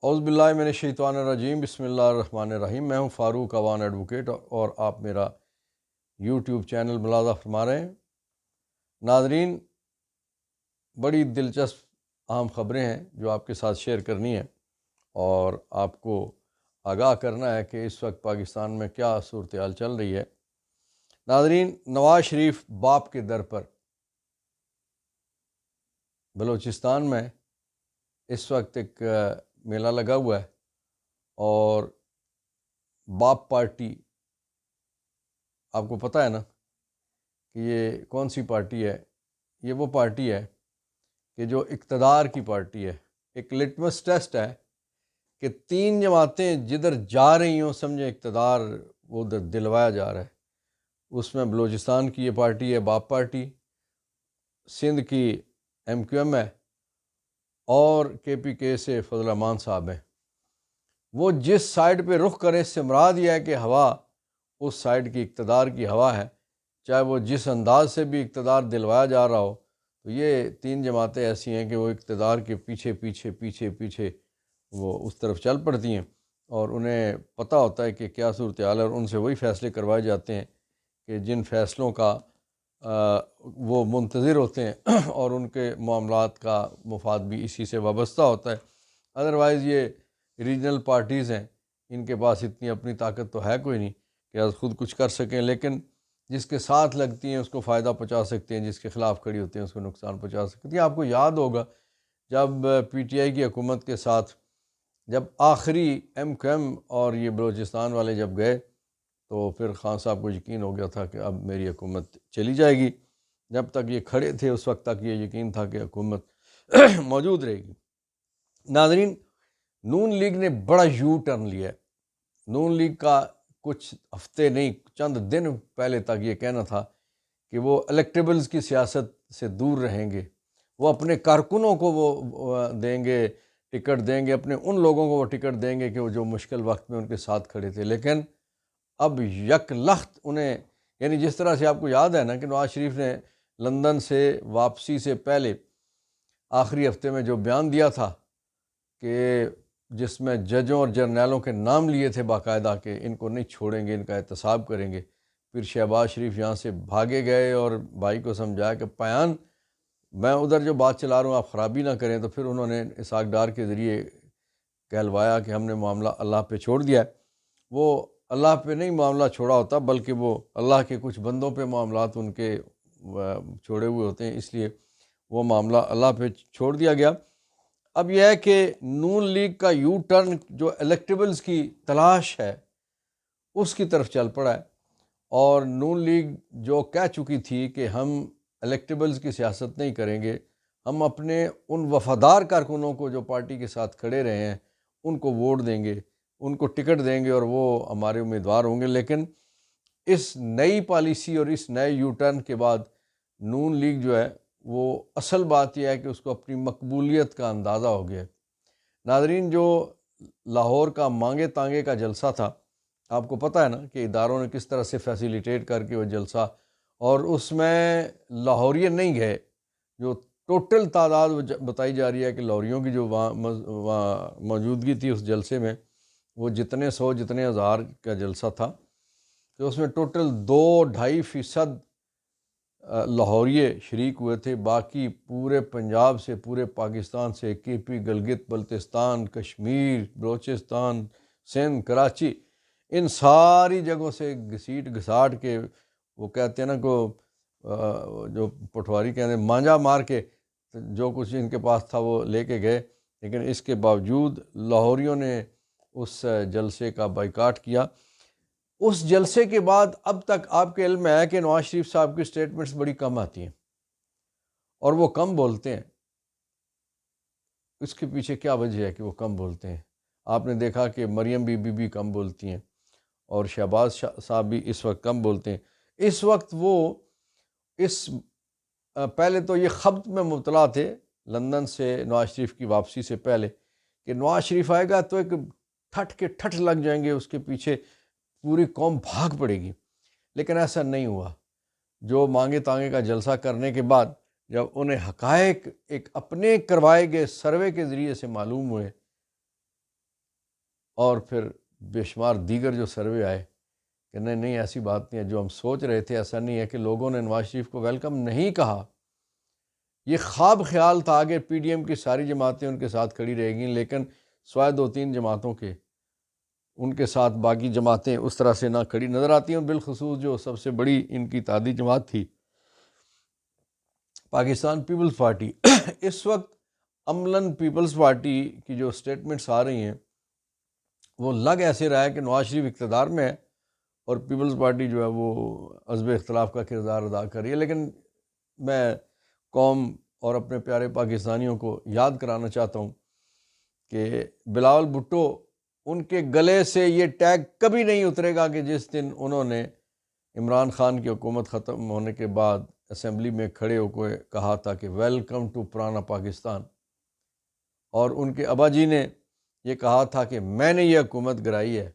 اعوذ باللہ من الشیطان الرجیم، بسم اللہ الرحمن الرحیم۔ میں ہوں فاروق اوان ایڈوکیٹ اور آپ میرا یوٹیوب چینل ملاحظہ فرما رہے ہیں۔ ناظرین، بڑی دلچسپ اہم خبریں ہیں جو آپ کے ساتھ شیئر کرنی ہیں اور آپ کو آگاہ کرنا ہے کہ اس وقت پاکستان میں کیا صورتحال چل رہی ہے۔ ناظرین، نواز شریف باپ کے در پر بلوچستان میں اس وقت ایک میلہ لگا ہوا ہے اور باپ پارٹی، آپ کو پتہ ہے نا کہ یہ کون سی پارٹی ہے؟ یہ وہ پارٹی ہے کہ جو اقتدار کی پارٹی ہے۔ ایک لٹمس ٹیسٹ ہے کہ 3 جماعتیں جدھر جا رہی ہوں سمجھیں اقتدار وہ ادھر دلوایا جا رہا ہے۔ اس میں بلوچستان کی یہ پارٹی ہے باپ پارٹی، سندھ کی MQM ہے اور KPK سے فضل الرحمان صاحب ہیں۔ وہ جس سائڈ پہ رخ کرے، اس سے مراد یہ ہے کہ ہوا اس سائڈ کی اقتدار کی ہوا ہے، چاہے وہ جس انداز سے بھی اقتدار دلوایا جا رہا ہو۔ تو یہ 3 جماعتیں ایسی ہیں کہ وہ اقتدار کے پیچھے پیچھے پیچھے پیچھے وہ اس طرف چل پڑتی ہیں اور انہیں پتہ ہوتا ہے کہ کیا صورتحال ہے، اور ان سے وہی فیصلے کروائے جاتے ہیں کہ جن فیصلوں کا وہ منتظر ہوتے ہیں اور ان کے معاملات کا مفاد بھی اسی سے وابستہ ہوتا ہے۔ ادروائز یہ ریجنل پارٹیز ہیں، ان کے پاس اتنی اپنی طاقت تو ہے کوئی نہیں کہ آج خود کچھ کر سکیں، لیکن جس کے ساتھ لگتی ہیں اس کو فائدہ پہنچا سکتے ہیں، جس کے خلاف کھڑی ہوتی ہیں اس کو نقصان پہنچا سکتی ہیں۔ آپ کو یاد ہوگا جب PTI کی حکومت کے ساتھ جب آخری MQM اور یہ بلوچستان والے جب گئے تو پھر خان صاحب کو یقین ہو گیا تھا کہ اب میری حکومت چلی جائے گی۔ جب تک یہ کھڑے تھے اس وقت تک یہ یقین تھا کہ حکومت موجود رہے گی۔ ناظرین، نون لیگ نے بڑا یو ٹرن لیا ہے۔ نون لیگ کا کچھ ہفتے نہیں چند دن پہلے تک یہ کہنا تھا کہ وہ الیکٹیبلز کی سیاست سے دور رہیں گے، وہ اپنے کارکنوں کو وہ دیں گے، ٹکٹ دیں گے، اپنے ان لوگوں کو وہ ٹکٹ دیں گے کہ وہ جو مشکل وقت میں ان کے ساتھ کھڑے تھے۔ لیکن اب یک لخت انہیں، یعنی جس طرح سے آپ کو یاد ہے نا کہ نواز شریف نے لندن سے واپسی سے پہلے آخری ہفتے میں جو بیان دیا تھا کہ جس میں ججوں اور جرنیلوں کے نام لیے تھے باقاعدہ کہ ان کو نہیں چھوڑیں گے، ان کا احتساب کریں گے، پھر شہباز شریف یہاں سے بھاگے گئے اور بھائی کو سمجھایا کہ پیان میں ادھر جو بات چلا رہا ہوں آپ خرابی نہ کریں، تو پھر انہوں نے اسحاق ڈار کے ذریعے کہلوایا کہ ہم نے معاملہ اللہ پہ چھوڑ دیا ہے۔ وہ اللہ پہ نہیں معاملہ چھوڑا ہوتا بلکہ وہ اللہ کے کچھ بندوں پہ معاملات ان کے چھوڑے ہوئے ہوتے ہیں، اس لیے وہ معاملہ اللہ پہ چھوڑ دیا گیا۔ اب یہ ہے کہ نون لیگ کا یو ٹرن جو الیکٹیبلز کی تلاش ہے اس کی طرف چل پڑا ہے، اور نون لیگ جو کہہ چکی تھی کہ ہم الیکٹیبلز کی سیاست نہیں کریں گے، ہم اپنے ان وفادار کارکنوں کو جو پارٹی کے ساتھ کھڑے رہے ہیں ان کو ووٹ دیں گے، ان کو ٹکٹ دیں گے اور وہ ہمارے امیدوار ہوں گے۔ لیکن اس نئی پالیسی اور اس نئے یو ٹرن کے بعد نون لیگ جو ہے وہ اصل بات یہ ہے کہ اس کو اپنی مقبولیت کا اندازہ ہو گیا ہے۔ ناظرین، جو لاہور کا مانگے تانگے کا جلسہ تھا، آپ کو پتہ ہے نا کہ اداروں نے کس طرح سے فیسیلیٹیٹ کر کے وہ جلسہ، اور اس میں لاہوریے نہیں گئے، جو ٹوٹل تعداد بتائی جا رہی ہے کہ لاہوریوں کی جو وہاں موجودگی تھی اس جلسے میں، وہ جتنے 100 جتنے ہزار کا جلسہ تھا کہ اس میں ٹوٹل 2-2.5% لاہوریے شریک ہوئے تھے۔ باقی پورے پنجاب سے، پورے پاکستان سے، KP، گلگت بلتستان، کشمیر، بلوچستان، سندھ، کراچی، ان ساری جگہوں سے گھسیٹ گھساٹ کے وہ کہتے ہیں نا کو جو پٹواری کہتے ہیں مانجا مار کے جو کچھ ان کے پاس تھا وہ لے کے گئے۔ لیکن اس کے باوجود لاہوریوں نے اس جلسے کا بائیکاٹ کیا۔ اس جلسے کے بعد اب تک آپ کے علم میں ہے کہ نواز شریف صاحب کی سٹیٹمنٹس بڑی کم آتی ہیں اور وہ کم بولتے ہیں۔ اس کے پیچھے کیا وجہ ہے کہ وہ کم بولتے ہیں؟ آپ نے دیکھا کہ مریم بی بی بھی کم بولتی ہیں اور شہباز صاحب بھی اس وقت کم بولتے ہیں۔ اس وقت وہ پہلے تو یہ خبط میں مبتلا تھے لندن سے نواز شریف کی واپسی سے پہلے کہ نواز شریف آئے گا تو ایک ٹھٹ کے ٹھٹ لگ جائیں گے، اس کے پیچھے پوری قوم بھاگ پڑے گی، لیکن ایسا نہیں ہوا۔ جو مانگے تانگے کا جلسہ کرنے کے بعد جب انہیں حقائق ایک اپنے کروائے گئے سروے کے ذریعے سے معلوم ہوئے اور پھر بے شمار دیگر جو سروے آئے کہ نہیں ایسی بات نہیں ہے، جو ہم سوچ رہے تھے ایسا نہیں ہے، کہ لوگوں نے نواز شریف کو ویلکم نہیں کہا۔ یہ خواب خیال تھا کہ پی ڈی ایم کی ساری جماعتیں ان کے ساتھ کھڑی رہے گی، لیکن سوائے 2-3 جماعتوں کے ان کے ساتھ باقی جماعتیں اس طرح سے نہ کھڑی نظر آتی ہیں، اور بالخصوص جو سب سے بڑی ان کی اتحادی جماعت تھی پاکستان پیپلز پارٹی اس وقت عملاً پیپلز پارٹی کی جو سٹیٹمنٹس آ رہی ہیں وہ لگ ایسے رہا ہے کہ نواز شریف اقتدار میں ہے اور پیپلز پارٹی جو ہے وہ حزب اختلاف کا کردار ادا کر رہی ہے۔ لیکن میں قوم اور اپنے پیارے پاکستانیوں کو یاد کرانا چاہتا ہوں کہ بلاول بھٹو ان کے گلے سے یہ ٹیگ کبھی نہیں اترے گا کہ جس دن انہوں نے عمران خان کی حکومت ختم ہونے کے بعد اسمبلی میں کھڑے ہو کے کہا تھا کہ ویلکم ٹو پرانا پاکستان، اور ان کے ابا جی نے یہ کہا تھا کہ میں نے یہ حکومت گرائی ہے،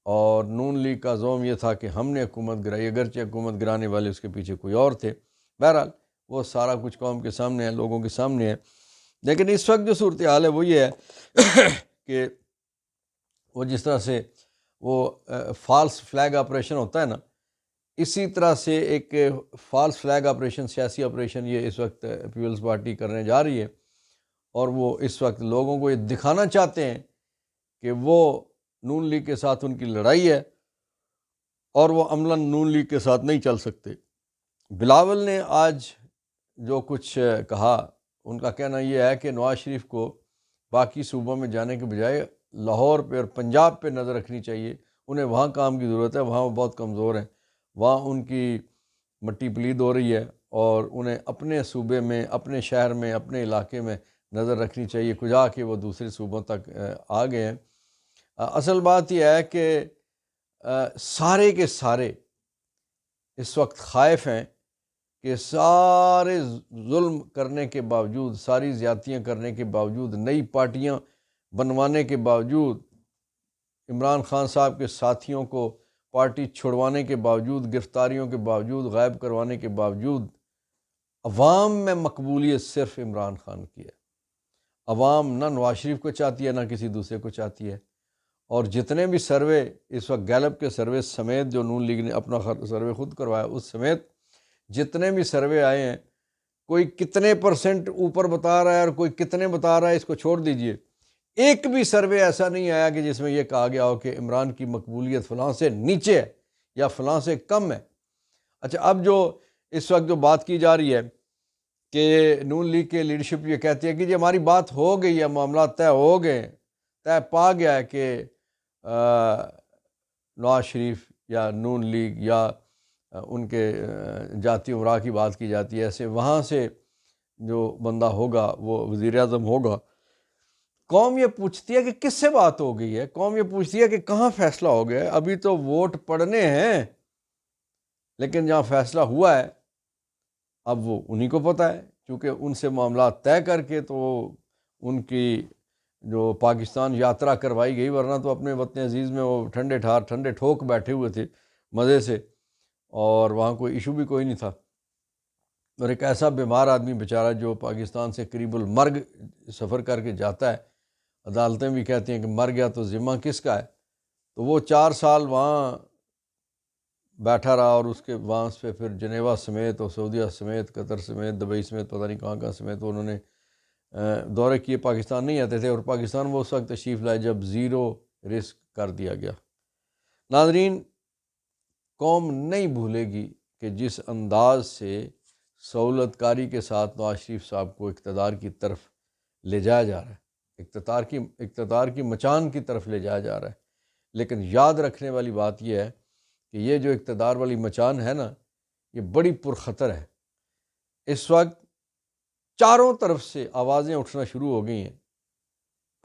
اور نون لیگ کا زوم یہ تھا کہ ہم نے حکومت گرائی، اگرچہ حکومت گرانے والے اس کے پیچھے کوئی اور تھے۔ بہرحال وہ سارا کچھ قوم کے سامنے ہے، لوگوں کے سامنے ہے۔ لیکن اس وقت جو صورتحال ہے وہ یہ ہے کہ وہ جس طرح سے وہ فالس فلیگ آپریشن ہوتا ہے نا، اسی طرح سے ایک فالس فلیگ آپریشن، سیاسی آپریشن یہ اس وقت پیپلز پارٹی کرنے جا رہی ہے، اور وہ اس وقت لوگوں کو یہ دکھانا چاہتے ہیں کہ وہ نون لیگ کے ساتھ ان کی لڑائی ہے اور وہ عملاً نون لیگ کے ساتھ نہیں چل سکتے۔ بلاول نے آج جو کچھ کہا، ان کا کہنا یہ ہے کہ نواز شریف کو باقی صوبوں میں جانے کے بجائے لاہور پہ اور پنجاب پہ نظر رکھنی چاہیے، انہیں وہاں کام کی ضرورت ہے، وہاں وہ بہت کمزور ہیں، وہاں ان کی مٹی پلید ہو رہی ہے، اور انہیں اپنے صوبے میں، اپنے شہر میں، اپنے علاقے میں نظر رکھنی چاہیے، کجا کہ وہ دوسرے صوبوں تک آ گئے ہیں۔ اصل بات یہ ہے کہ سارے کے سارے اس وقت خائف ہیں کہ سارے ظلم کرنے کے باوجود، ساری زیادتیاں کرنے کے باوجود، نئی پارٹیاں بنوانے کے باوجود، عمران خان صاحب کے ساتھیوں کو پارٹی چھڑوانے کے باوجود، گرفتاریوں کے باوجود، غائب کروانے کے باوجود، عوام میں مقبولیت صرف عمران خان کی ہے۔ عوام نہ نواز شریف کو چاہتی ہے، نہ کسی دوسرے کو چاہتی ہے۔ اور جتنے بھی سروے اس وقت گیلپ کے سروے سمیت، جو نون لیگ نے اپنا سروے خود کروایا اس سمیت جتنے بھی سروے آئے ہیں، کوئی کتنے پرسنٹ اوپر بتا رہا ہے اور کوئی کتنے بتا رہا ہے، اس کو چھوڑ دیجئے، ایک بھی سروے ایسا نہیں آیا کہ جس میں یہ کہا گیا ہو کہ عمران کی مقبولیت فلاں سے نیچے ہے یا فلاں سے کم ہے۔ اچھا، اب جو اس وقت جو بات کی جا رہی ہے کہ نون لیگ کے لیڈرشپ یہ کہتی ہے کہ جی ہماری بات ہو گئی ہے، معاملات طے ہو گئے، طے پا گیا ہے کہ نواز شریف یا نون لیگ یا ان کے جاتی امراء کی بات کی جاتی ہے، ایسے وہاں سے جو بندہ ہوگا وہ وزیر اعظم ہوگا۔ قوم یہ پوچھتی ہے کہ کس سے بات ہو گئی ہے، قوم یہ پوچھتی ہے کہ کہاں فیصلہ ہو گیا ہے، ابھی تو ووٹ پڑنے ہیں، لیکن جہاں فیصلہ ہوا ہے اب وہ انہی کو پتہ ہے، کیونکہ ان سے معاملات طے کر کے تو ان کی جو پاکستان یاترا کروائی گئی، ورنہ تو اپنے وطن عزیز میں وہ ٹھنڈے ٹھار ٹھنڈے ٹھوک بیٹھے ہوئے تھے مزے سے، اور وہاں کوئی ایشو بھی کوئی نہیں تھا۔ اور ایک ایسا بیمار آدمی بیچارہ جو پاکستان سے قریب المرگ سفر کر کے جاتا ہے، عدالتیں بھی کہتی ہیں کہ مر گیا تو ذمہ کس کا ہے، تو وہ 4 سال وہاں بیٹھا رہا، اور اس کے وہاں سے پھر جنیوا سمیت اور سعودیہ سمیت، قطر سمیت، دبئی سمیت، پتہ نہیں کہاں سمیت انہوں نے دورے کیے، پاکستان نہیں آتے تھے، اور پاکستان وہ اس وقت تشریف لائے جب زیرو رسک کر دیا گیا۔ ناظرین، قوم نہیں بھولے گی کہ جس انداز سے سہولت کاری کے ساتھ نواز شریف صاحب کو اقتدار کی طرف لے جایا جا رہا ہے، اقتدار کی مچان کی طرف لے جایا جا رہا ہے، لیکن یاد رکھنے والی بات یہ ہے کہ یہ جو اقتدار والی مچان ہے نا، یہ بڑی پرخطر ہے۔ اس وقت چاروں طرف سے آوازیں اٹھنا شروع ہو گئی ہیں،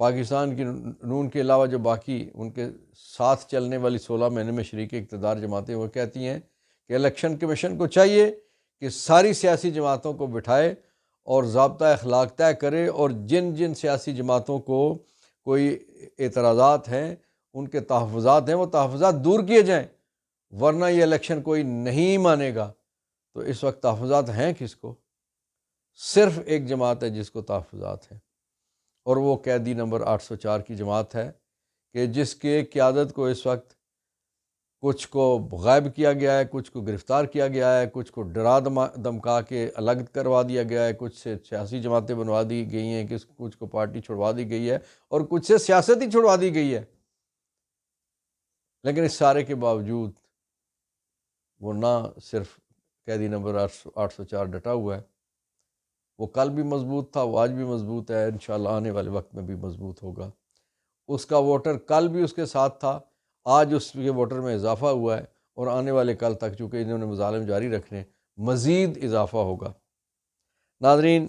پاکستان کی نون کے علاوہ جو باقی ان کے ساتھ چلنے والی 16 مہینے میں شریک اقتدار جماعتیں، وہ کہتی ہیں کہ الیکشن کمیشن کو چاہیے کہ ساری سیاسی جماعتوں کو بٹھائے اور ضابطہ اخلاق طے کرے، اور جن جن سیاسی جماعتوں کو کوئی اعتراضات ہیں، ان کے تحفظات ہیں، وہ تحفظات دور کیے جائیں، ورنہ یہ الیکشن کوئی نہیں مانے گا۔ تو اس وقت تحفظات ہیں کس کو؟ صرف ایک جماعت ہے جس کو تحفظات ہیں، اور وہ قیدی نمبر 804 کی جماعت ہے کہ جس کے قیادت کو اس وقت کچھ کو غائب کیا گیا ہے، کچھ کو گرفتار کیا گیا ہے، کچھ کو ڈرا دمکا کے الگ کروا دیا گیا ہے، کچھ سے سیاسی جماعتیں بنوا دی گئی ہیں، کچھ کو پارٹی چھڑوا دی گئی ہے، اور کچھ سے سیاست ہی چھڑوا دی گئی ہے۔ لیکن اس سارے کے باوجود وہ نہ صرف قیدی نمبر 804 ڈٹا ہوا ہے، وہ کل بھی مضبوط تھا، وہ آج بھی مضبوط ہے، انشاءاللہ آنے والے وقت میں بھی مضبوط ہوگا۔ اس کا ووٹر کل بھی اس کے ساتھ تھا، آج اس کے ووٹر میں اضافہ ہوا ہے، اور آنے والے کل تک چونکہ انہوں نے مظالم جاری رکھنے، مزید اضافہ ہوگا۔ ناظرین،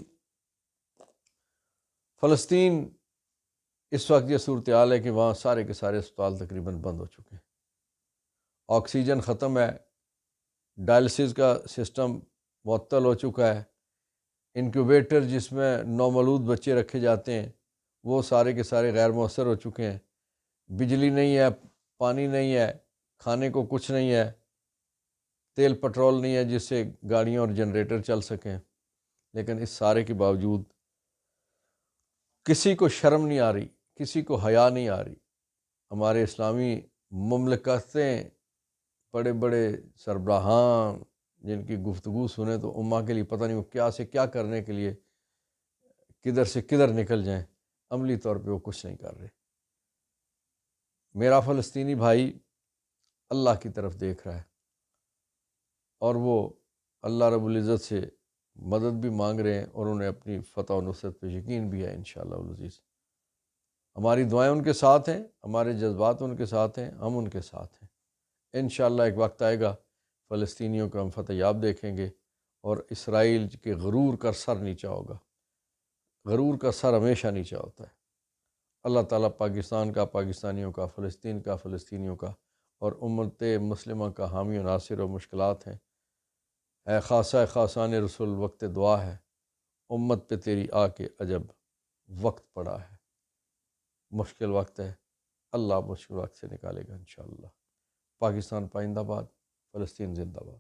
فلسطین اس وقت یہ صورتحال ہے کہ وہاں سارے کے سارے اسپتال تقریباً بند ہو چکے ہیں، آکسیجن ختم ہے، ڈائلسس کا سسٹم معطل ہو چکا ہے، انکیوبیٹر جس میں نومولود بچے رکھے جاتے ہیں وہ سارے کے سارے غیر مؤثر ہو چکے ہیں، بجلی نہیں ہے، پانی نہیں ہے، کھانے کو کچھ نہیں ہے، تیل پٹرول نہیں ہے جس سے گاڑیاں اور جنریٹر چل سکیں۔ لیکن اس سارے کے باوجود کسی کو شرم نہیں آ رہی، کسی کو حیا نہیں آ رہی۔ ہمارے اسلامی مملکتیں، بڑے بڑے سربراہان جن کی گفتگو سنیں تو امہ کے لیے پتہ نہیں وہ کیا سے کیا کرنے کے لیے کدھر سے کدھر نکل جائیں، عملی طور پہ وہ کچھ نہیں کر رہے۔ میرا فلسطینی بھائی اللہ کی طرف دیکھ رہا ہے، اور وہ اللہ رب العزت سے مدد بھی مانگ رہے ہیں، اور انہیں اپنی فتح و نصرت پہ یقین بھی ہے انشاءاللہ العزیز۔ ہماری دعائیں ان کے ساتھ ہیں، ہمارے جذبات ان کے ساتھ ہیں، ہم ان کے ساتھ ہیں۔ انشاءاللہ ایک وقت آئے گا فلسطینیوں کو ہم فتح یاب دیکھیں گے، اور اسرائیل کے غرور کا سر نیچا ہوگا۔ غرور کا سر ہمیشہ نیچا ہوتا ہے۔ اللہ تعالیٰ پاکستان کا، پاکستانیوں کا، فلسطین کا، فلسطینیوں کا، اور امت مسلمہ کا حامی و ناصر و مشکلات ہیں۔ اے خاصہ خاصان رسول وقت دعا ہے، امت پہ تیری آ کے عجب وقت پڑا ہے۔ مشکل وقت ہے، اللہ مشکل وقت سے نکالے گا انشاءاللہ۔ پاکستان پائندہ باد، فلسطین زندہ باد۔